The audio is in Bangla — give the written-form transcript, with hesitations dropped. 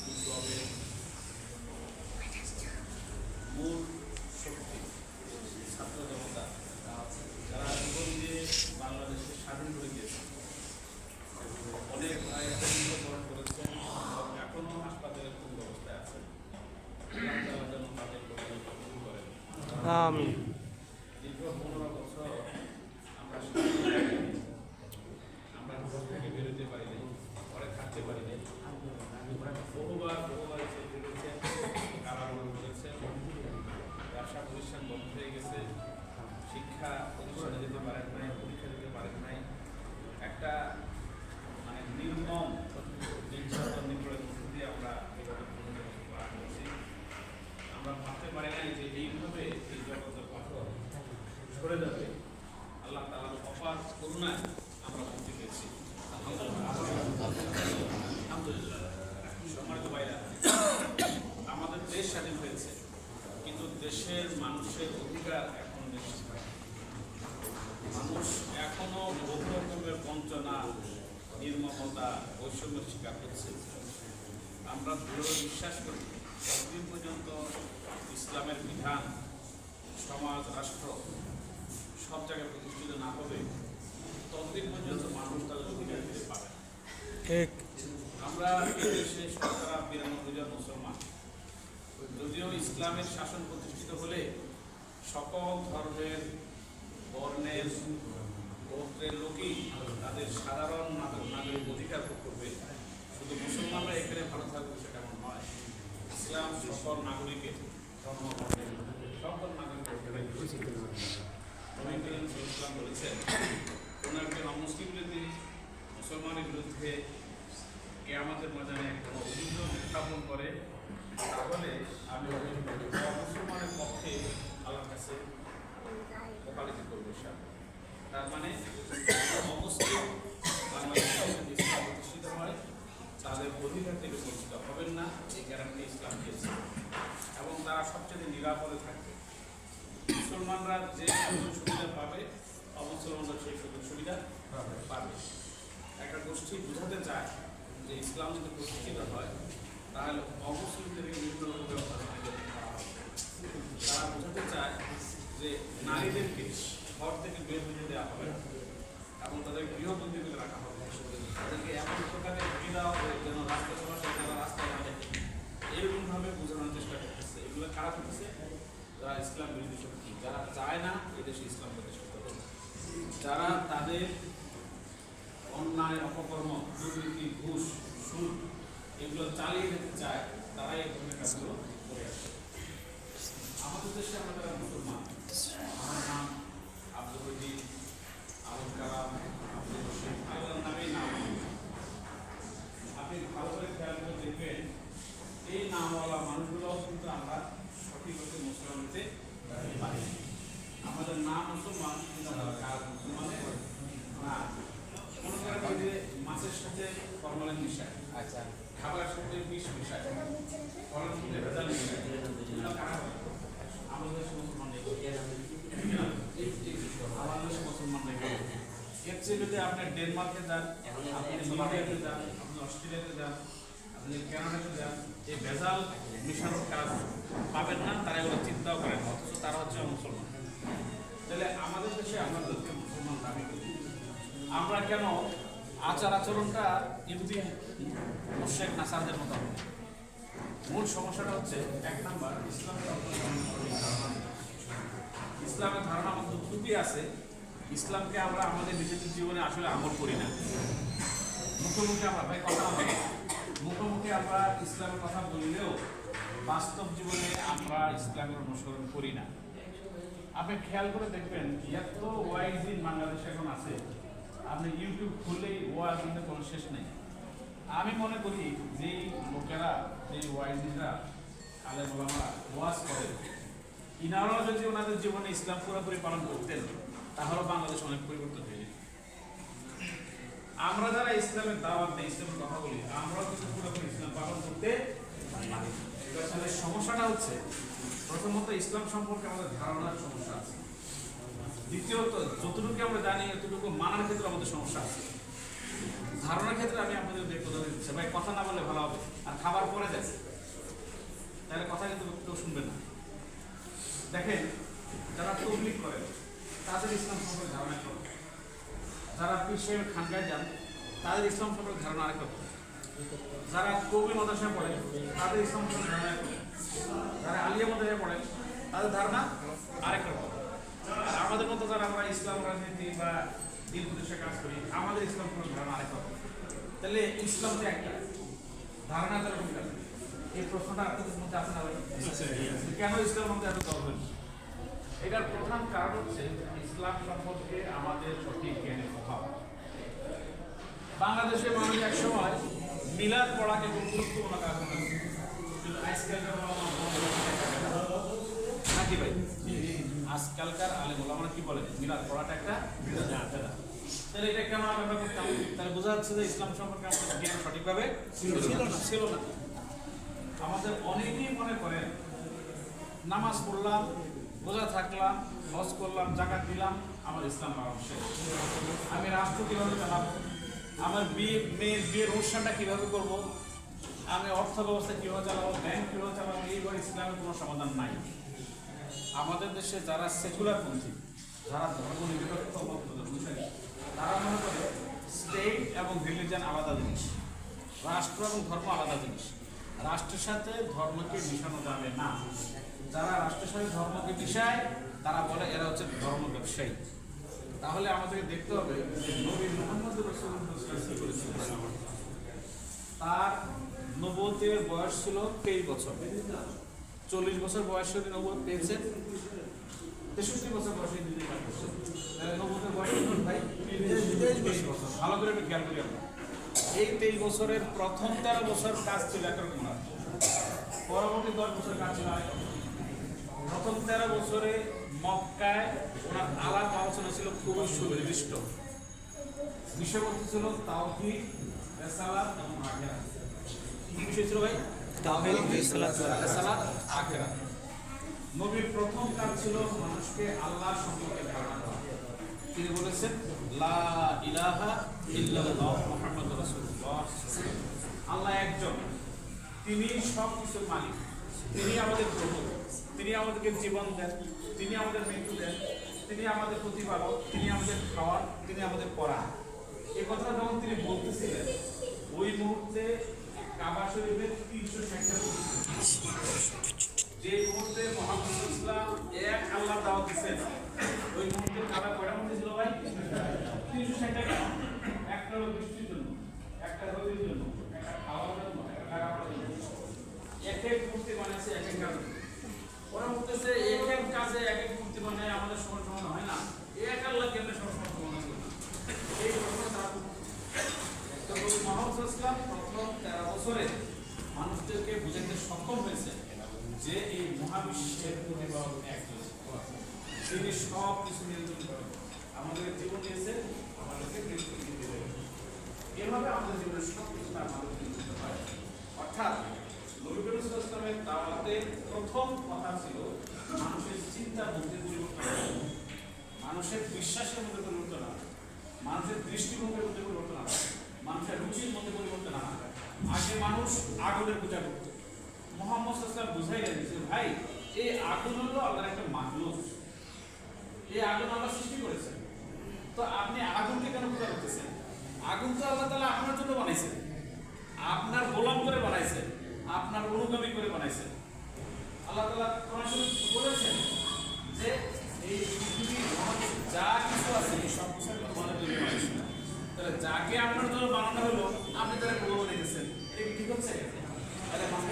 বিপ্লবের মূল শক্তি ছাত্র জনতা, যারা জীবন দিয়ে বাংলাদেশকে স্বাধীন করে দিয়েছে। অনেক ভাই মৃত্যুবরণ করেছেন, এখনো হাসপাতালে কোন অবস্থায় আছেন। তারা যেন তাদের কবুল করেন। আমিন। দীর্ঘ 15 বছর আমরা ঘর থেকে বেরোতে পারিনি, ঘরে থাকতে পারিনি। বহুবার এসে ফিরেছেন, কারাবরণ করেছেন, ব্যবসা প্রতিষ্ঠান বন্ধ হয়ে গেছে, শিক্ষা প্রতিষ্ঠানে যেতে পারেন নাই, পরীক্ষা দিতে পারেন নাই। একটা মানে নির্মম নির্যাতন নিপীড়নের মধ্যে দিয়ে আমরা এভাবে 15 বছর পার করেছি। আমরা ভাবতে পারি নাই যে এইভাবে এই জগতের পাথর সরে যাবে। আল্লাহ তাআলার অপার করুণায় আমরা মুক্তি পেয়েছি। আলহামদুলিল্লাহ। সম্মানিত ভাইরা, আমাদের দেশ স্বাধীন হয়েছে, কিন্তু দেশের মানুষের অধিকার এখন নিশ্চিত। মানুষ এখনো বহু রকমের বঞ্চনা, নির্মমতা, বৈষম্যের শিকার হচ্ছে। আমরা দৃঢ় বিশ্বাস করি, যতদিন পর্যন্ত ইসলামের বিধান সমাজ, রাষ্ট্র সব জায়গায় প্রতিষ্ঠিত না হবে, ততদিন পর্যন্ত মানুষ তাদের অধিকার ফিরে পাবে। ঠিক। আমরা এই দেশে 92 জন মুসলমান। যদিও ইসলামের শাসন প্রতিষ্ঠিত হলে সকল ধর্মের, বর্ণের, গোত্রের লোকই তাদের সাধারণ নাগরিক অধিকার ভোগ করবে। শুধু মুসলমানরা এখানে ভালো থাকবে সেটা এমন নয়। ইসলাম সকল নাগরিকের, ধর্ম ধর্মের সকল নাগরিকের ইসলাম বলেছেন, কোন একজন অমুসলিম যদি মুসলমানের বিরুদ্ধে কিয়ামতের ময়দানে কোনো অভিযোগ উত্থাপন করে, তাহলে আমি মুসলমানের পক্ষে আল্লাহর কাছে ওকালতি করবো। তার মানে অমুসলিম বাংলাদেশে ইসলাম প্রতিষ্ঠিত হয়, তাদের অধিকার থেকে বঞ্চিত হবেন না, এই গ্যারান্টি ইসলাম দিয়েছে। এবং তারা সবচেয়ে নিরাপদে থাকবে। মুসলমানরা যে সুযোগ সুবিধা পাবে, অমুসলমানরা সেই সুযোগ সুবিধা পাবে। একটা গোষ্ঠী বোঝাতে চায় যে ইসলাম যদি প্রতিষ্ঠিত হয়, তাহলে অমুসলিমদেরকে বিভিন্ন রকমের তারা বোঝাতে চায় যে নারীদেরকে ঘর থেকে বের হয়ে দেওয়া হবে না এবং তাদের গৃহবন্দী করে রাখা হবে। তাদেরকে এমন প্রকারে ঢুকে দেওয়া হবে যেন রাস্তা চলাচল তারা রাস্তায় না দেখে, এরকমভাবে বোঝানোর চেষ্টা করতেছে। এগুলো কারা করতেছে? যারা ইসলাম বিরোধী শক্তি, যারা চায় না এদেশে ইসলাম প্রতিষ্ঠিত হোক, যারা তাদের অন্যায়, অপকর্ম, দুর্নীতি, ঘুষ, সুদ এগুলো চালিয়ে যেতে চায়, তারাই এই ধরনের কাজগুলো করে আসে। আমাদের দেশে আমরা যারা মুসলমান, আমার নাম আব্দুল রহিম, আবুল কালাম, আব্দুল রশিদ, আল্লাহর নামেই নাম। আপনি ভালো করে খেয়াল করে দেখবেন, এই নামওয়ালা মানুষগুলো কিন্তু আমরা সঠিক হতে মুসলমান হতে পারি। আমাদের নাম মুসলমান, কিন্তু আমরা কাজ মুসলমানের না। মনে করেন যে মাছের সাথে ফরমালিন মিশায়, আচ্ছা, খাবারের সাথে বিষ মিশায়, ফলের সাথে ভেজাল মিশায়, আমাদের দেশে মুসলমান নেই। আমাদের দেশে মুসলমান নেই। এর চেয়ে যদি আপনি ডেনমার্কে যান, আপনি ইংল্যান্ডে যান, আপনি অস্ট্রেলিয়াতে যান, আপনি কানাডাতে যান, এই ভেজাল মিশানোর কাজ পাবেন না। তারা এগুলো চিন্তাও করেন, অথচ তারা হচ্ছে মুসলমান। তাহলে আমাদের দেশে আমরা মুসলমান দাবি করি। আমরা কেন আচার আচরণটা ইহুদি মুশরিক নাসারদের মতো হবে? মূল সমস্যাটা হচ্ছে, এক নাম্বার, ইসলামের ধারণা আমাদের ত্রুটি আছে। ইসলামকে আমরা আমাদের নিজেদের জীবনে আসলে আমল করি না। মুখোমুখি আমরা ভাই কথা হবে, মুখোমুখি আমরা ইসলামের কথা বললেও বাস্তব জীবনে আমরা ইসলামের অনুসরণ করি না। আপনি খেয়াল করে দেখবেন, এত ওয়াইজিন বাংলাদেশে এখন আছে, আপনি ইউটিউব খুললেই ওয়াজ কিন্তু কোনো শেষ নেই। আমি মনে করি যে লোকেরা, যে ওয়াইজিনরা, আলেম ওলামারা ওয়াজ করে, ইনারাও যদি ওনাদের জীবনে ইসলাম পুরোপুরি পালন করতেন, তাহলে বাংলাদেশ অনেক পরিবর্তন হয়ে যেত। আমরা যারা ইসলামের দাওয়াত দেই, ইসলামের কথা বলি, আমরাও কিন্তু পুরোপুরি ইসলাম পালন করতে পারি। আসলে সমস্যাটা হচ্ছে, প্রথমত ইসলাম সম্পর্কে আমাদের ধারণার সমস্যা আছে। দ্বিতীয়ত, যতটুকু আমরা জানি এতটুকু মানার ক্ষেত্রে আমাদের সমস্যা আছে। ধারণার ক্ষেত্রে আমি আপনাদের দেখতে দিচ্ছি ভাই, কথা না বললে ভালো হবে, আর খাবার পরে যাচ্ছে তাহলে কথা কিন্তু কেউ শুনবে না। দেখেন, যারা তবলিগ করে তাদের ইসলাম সম্পর্কে ধারণা করে, যারা পীর সাহেবের খানকায় যান তাদের ইসলাম সম্পর্কে ধারণা আরেক রকম, যারা কবি মাদ্রাসায় পড়ে তাদের ইসলাম সম্পর্কে ধারণা আরেক রকম, যারা আলিয়া মাদ্রাসায় পড়েন তাদের ধারণা আরেক রকম। আর আমাদের মতো যারা আমরা ইসলাম রাজনীতি বা দিন উদ্দেশ্যে কাজ করি, আমাদের ইসলাম সম্পর্কে ধারণা আরেক রকম। তাহলে ইসলাম যে একটা ধারণা এরকম কেন? এই প্রশ্নটা আপনাদের মধ্যে আসে না ভাই? কেন ইসলাম মধ্যে এত দরকার? এটার প্রধান কারণ হচ্ছে ইসলাম সম্পর্কে আমাদের সঠিক জ্ঞানের অভাব। বাংলাদেশের মানুষ এক সময় মিলাদ পড়াকে খুব গুরুত্বপূর্ণ কাজ মনে করত, কিন্তু আজকালকার নাকি ভাই, আজকালকার আলেম ওলামারা কি বলে মিলাদ পড়াটা একটা বিদআত। তাহলে এটা কেন আমরা করতাম? তাহলে বোঝা যাচ্ছে যে ইসলাম সম্পর্কে আমাদের জ্ঞান সঠিকভাবে ছিল না। আমাদের অনেকেই মনে করেন নামাজ পড়লাম, রোজা থাকলাম, হজ করলাম, জাকাত দিলাম, আমার ইসলাম পালন শেষ। আমি রাষ্ট্র কীভাবে চালাবো, আমার মেয়ের বিয়ের অনুষ্ঠানটা কীভাবে করব, আমি অর্থ ব্যবস্থা কীভাবে চালাবো, ব্যাংক কীভাবে চালাবো, এইবার ইসলামের কোনো সমাধান নাই। আমাদের দেশে যারা সেকুলারপন্থী, যারা ধর্ম নিরপেক্ষ অনুসারী, তারা মনে করে স্টেট এবং রিলিজিয়ান আলাদা জিনিস, রাষ্ট্র এবং ধর্ম আলাদা জিনিস, রাষ্ট্রের সাথে ধর্মকে মিশানো যাবে না। যারা রাষ্ট্রের সাথে ধর্মকে মিশায় তারা বলে এরা হচ্ছে ধর্ম ব্যবসায়ী। তাহলে আমাদেরকে দেখতে হবে যে নবী মুহাম্মদ রাসূলুল্লাহ কি করেছিলেন। তার নবুয়তের বয়স ছিল 23 বছর, 40 বছর বয়সে তিনি নবুয়ত পেয়েছেন, 63 বছর বয়সে তিনি কাজ করছেন। তাহলে নবুয়তের বয়স কত ভাই? 23 বছর। ভালো করে একটু খেয়াল করি আমরা। এই 23 বছরের প্রথম 13 বছর কাজ ছিল একরকম না, পরবর্তী 10 বছর কাজ ছিল আরেক রকম। প্রথম 13 বছরে মক্কায় ওনার আলাপ আলোচনা ছিল খুবই সুনির্দিষ্ট, বিষয়বস্তু ছিল তাওহীদ, রিসালাত এবং আখিরাত। কি বিষয় ছিল ভাই? তাওহীদ, রিসালাত, আখিরাত। নবীর প্রথম কাজ ছিল মানুষকে আল্লাহ সম্পর্কে ধারণা করা। তিনি বলেছেন লা ইলাহা ইল্লাল্লাহ মুহাম্মাদুর রাসূলুল্লাহ, আল্লাহ একজন, তিনি সব কিছুর মালিক, তিনি আমাদের প্রভু, তিনি আমাদেরকে জীবন দেন, তিনি আমাদের মৃত্যু দেন, তিনি আমাদের প্রতিপালক, তিনি আমাদের খাওয়ান, তিনি আমাদের পড়ান। এই কথাটা যখন তিনি বলতেছিলেন, ওই মুহূর্তে কাবা শরীফের 360টা যে মুহূর্তে মুহাম্মদ ইসলাম এক আল্লাহ দাওয়াত দিয়েছেন, ওই মুহূর্তে কাবা কয়টা মূর্তি ছিল ভাই? 360টা। একটা হলো বৃষ্টির জন্য, একটা রোদের জন্য, একটা খাওয়ার জন্য, একটা টাকা পয়সার জন্য। এক এক মূর্তি বানাইছে এক এক কারণে। ওরা বলতেছে এক এক কাজে এক এক মূর্তি বানায়, আমাদের সময় সমান হয় না, এক আল্লাহ কেমনে সবসময় সমান হয় না, এই প্রশ্ন তারা তো মুহাম্মদ ইসলাম প্রথম 13 বছরে মানুষদেরকে বুঝাতে সক্ষম হয়েছে যে এই মহাবিশ্বের প্রতিপালক একজন, তিনি সব কিছু নিয়ন্ত্রণ করেন, আমাদের জীবন দিয়েছে, আমাদেরকে মৃত্যু দিতে দেবেন। এভাবে আমাদের জীবনের সব কিছু আমাদের নিয়ন্ত্রিত হয়। অর্থাৎ নবী করিম সাল্লাল্লাহু আলাইহি ওয়াসাল্লামের দাওয়াতের প্রথম কথা ছিল মানুষের চিন্তা বুদ্ধি পরিবর্তন করা, মানুষের বিশ্বাসের মধ্যে পরিবর্তন আনা, মানুষের দৃষ্টিভঙ্গির মধ্যে পরিবর্তন আনা, মানুষের রুচির মধ্যে পরিবর্তন আনা। আগে মানুষ আগুনের পূজা করত, মুহাম্মদ সাল্লাল্লাহু আলাইহি ওয়াসাল্লাম বুঝাইলেন যে ভাই এই আগুন হলো আল্লাহর একটা মাখলুক, এই আগুন আল্লাহ সৃষ্টি করেছেন, তো আপনি আগুনকে কেন পূজা করতেছেন? আগুন তো আল্লাহ তাআলা আপনার জন্য বানাইছেন, আপনার গোলাম করে বানাইছেন, আপনার অনুগামী করে বানাইছেন। আল্লাহ তাআলা কোরআন শরীফে বলেছেন যে এই পৃথিবীর যা কিছু আছে এই সব কিছু তোমাদের জন্য বানাইছেন। তাহলে যাকে আপনার জন্য বানানো হলো আপনি তারা প্রভু বানাইতেছেন, এটা কি ঠিক হচ্ছে? তাহলে মানুষের